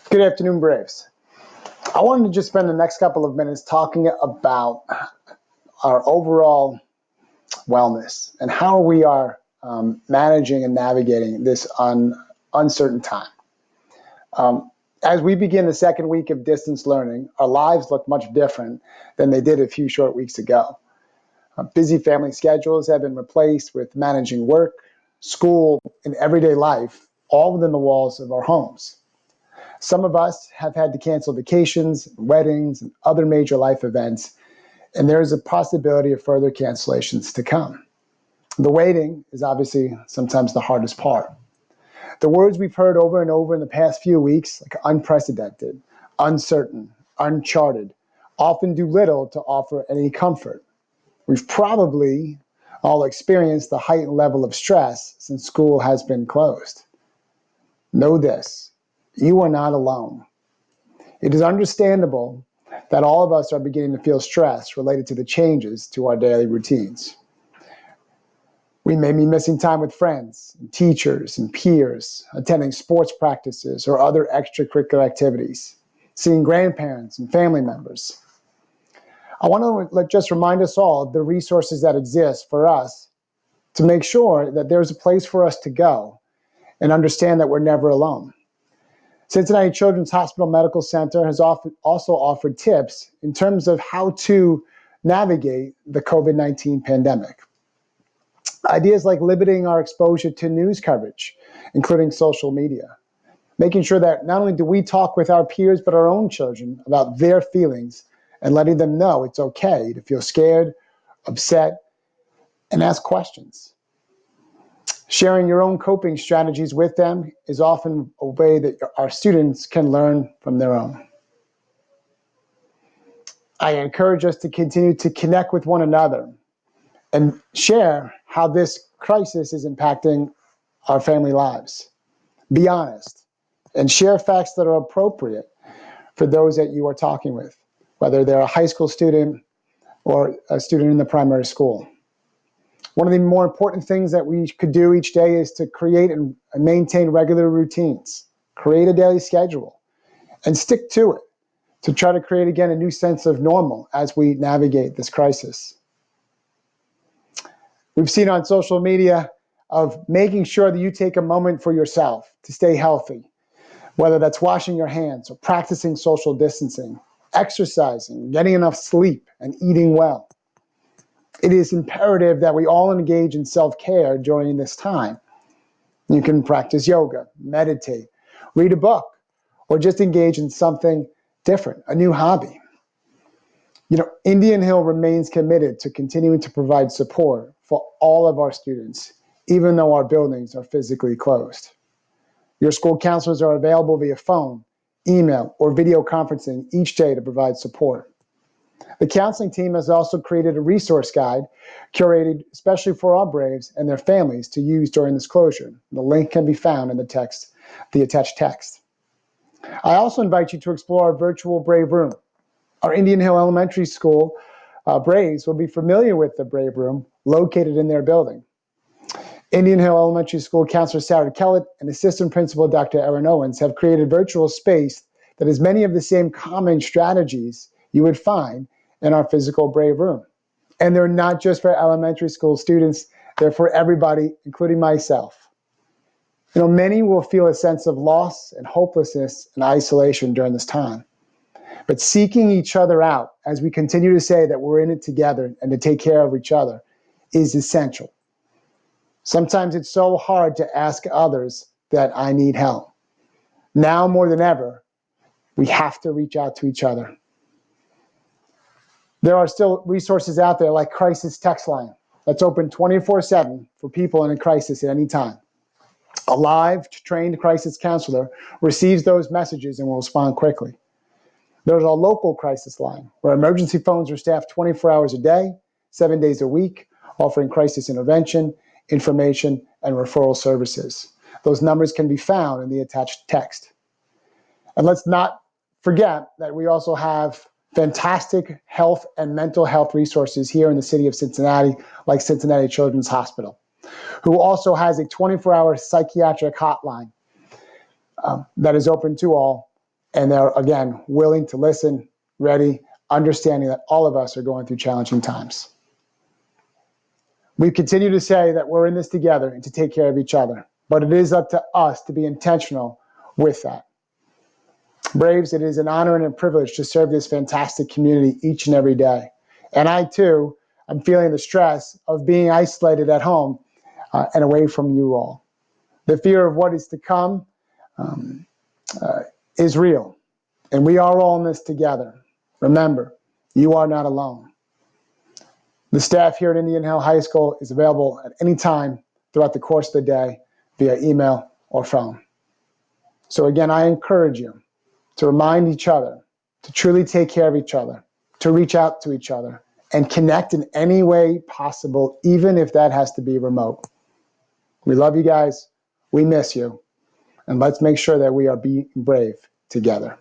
Good afternoon, Braves. I wanted to just spend the next couple of minutes talking about our overall wellness and how we are managing and navigating this uncertain time. As we begin the second week of distance learning, our lives look much different than they did a few short weeks ago. Busy family schedules have been replaced with managing work, school, and everyday life, all within the walls of our homes. Some of us have had to cancel vacations, weddings, and other major life events, and there is a possibility of further cancellations to come. The waiting is obviously sometimes the hardest part. The words we've heard over and over in the past few weeks, like unprecedented, uncertain, uncharted, often do little to offer any comfort. We've probably all experienced the heightened level of stress since school has been closed. Know this, you are not alone. It is understandable that all of us are beginning to feel stress related to the changes to our daily routines. We may be missing time with friends, and teachers, and peers, attending sports practices or other extracurricular activities, seeing grandparents and family members. I want to just remind us all of the resources that exist for us to make sure that there's a place for us to go and understand that we're never alone. Cincinnati Children's Hospital Medical Center has also offered tips in terms of how to navigate the COVID-19 pandemic. Ideas like limiting our exposure to news coverage, including social media, making sure that not only do we talk with our peers, but our own children about their feelings and letting them know it's okay to feel scared, upset, and ask questions. Sharing your own coping strategies with them is often a way that our students can learn from their own. I encourage us to continue to connect with one another and share how this crisis is impacting our family lives. Be honest and share facts that are appropriate for those that you are talking with, whether they're a high school student or a student in the primary school. One of the more important things that we could do each day is to create and maintain regular routines, create a daily schedule, and stick to it to try to create, again, a new sense of normal as we navigate this crisis. We've seen on social media of making sure that you take a moment for yourself to stay healthy, whether that's washing your hands or practicing social distancing, exercising, getting enough sleep, and eating well. It is imperative that we all engage in self-care during this time. You can practice yoga, meditate, read a book, or just engage in something different, a new hobby. Indian Hill remains committed to continuing to provide support for all of our students, even though our buildings are physically closed. Your school counselors are available via phone, email, or video conferencing each day to provide support. The counseling team has also created a resource guide curated especially for our Braves and their families to use during this closure. The link can be found in the attached text. I also invite you to explore our virtual Brave Room. Our Indian Hill Elementary School Braves will be familiar with the Brave Room located in their building. Indian Hill Elementary School Counselor Sarah Kellett and Assistant Principal Dr. Erin Owens have created virtual space that has many of the same common strategies you would find in our physical Brave Room. And they're not just for elementary school students, they're for everybody, including myself. Many will feel a sense of loss and hopelessness and isolation during this time. But seeking each other out as we continue to say that we're in it together and to take care of each other is essential. Sometimes it's so hard to ask others that I need help. Now more than ever, we have to reach out to each other. There are still resources out there like Crisis Text Line that's open 24/7 for people in a crisis at any time. A live, trained crisis counselor receives those messages and will respond quickly. There's a local crisis line where emergency phones are staffed 24 hours a day, 7 days a week, offering crisis intervention, information, and referral services. Those numbers can be found in the attached text. And let's not forget that we also have fantastic health and mental health resources here in the city of Cincinnati, like Cincinnati Children's Hospital, who also has a 24-hour psychiatric hotline that is open to all And they're, again, willing to listen, ready, understanding that all of us are going through challenging times. We continue to say that we're in this together and to take care of each other, but it is up to us to be intentional with that. Braves, it is an honor and a privilege to serve this fantastic community each and every day. And I, too, am feeling the stress of being isolated at home and away from you all. The fear of what is to come is real, and we are all in this together. Remember, you are not alone. The staff here at Indian Hill High School is available at any time throughout the course of the day via email or phone. So again, I encourage you to remind each other, to truly take care of each other, to reach out to each other, and connect in any way possible, even if that has to be remote. We love you guys. We miss you. And let's make sure that we are being brave together.